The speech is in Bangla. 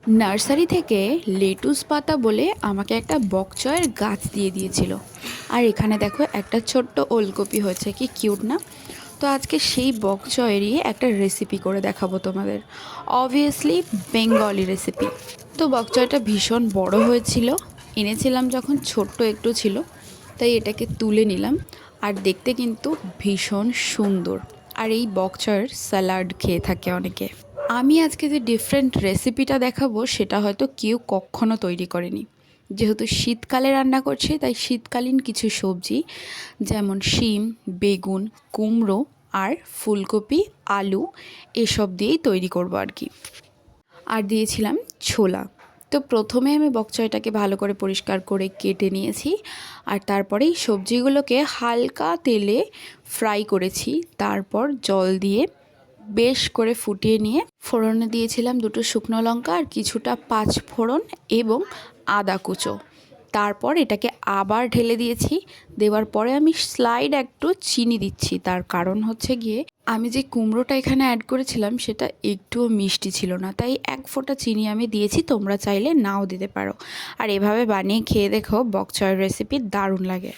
নার্সারি থেকে লেটুস পাতা বলে আমাকে একটা বকচয়ের গাছ দিয়ে দিয়েছিল। আর এখানে দেখো একটা ছোট্ট ওলকপি হয়েছে, কি কিউট না? তো আজকে সেই বকচয়েরই একটা রেসিপি করে দেখাবো তোমাদের। Obviously Bengali recipe. তো বকচয়টা ভীষণ বড় হয়েছিল, এনেছিলাম যখন ছোট্ট একটু ছিল, তাই এটাকে তুলে নিলাম। আর দেখতে কিন্তু ভীষণ সুন্দর। আর এই বকচয়ের স্যালাড খেয়ে থাকে অনেকে। আমি আজকে যে ডিফারেন্ট রেসিপিটা দেখাবো সেটা হয়তো কেউ কখনো তৈরি করেনি। যেহেতু শীতকালে রান্না করছি, তাই শীতকালীন কিছু সবজি যেমন শিম, বেগুন, কুমড়ো আর ফুলকপি, আলু এসব দিয়েই তৈরি করবো আর কি। আর দিয়েছিলাম ছোলা। তো প্রথমে আমি বকচয়টাকে ভালো করে পরিষ্কার করে কেটে নিয়েছি। আর তারপরেই সবজিগুলোকে হালকা তেলে ফ্রাই করেছি। তারপর জল দিয়ে বেশ করে ফুটিয়ে নিয়ে ফোড়নে দিয়েছিলাম দুটো শুকনো লঙ্কা আর কিছুটা পাঁচ ফোড়ন এবং আদা কুচো। তারপর এটাকে আবার ঢেলে দিয়েছি। দেওয়ার পরে আমি স্লাইড একটু চিনি দিচ্ছি, তার কারণ হচ্ছে গিয়ে আমি যে কুমড়োটা এখানে অ্যাড করেছিলাম সেটা একটুও মিষ্টি ছিল না, তাই এক ফোঁটা চিনি আমি দিয়েছি। তোমরা চাইলে নাও দিতে পারো। আর এভাবে বানিয়ে খেয়ে দেখো, বকচয়ের রেসিপি দারুণ লাগে।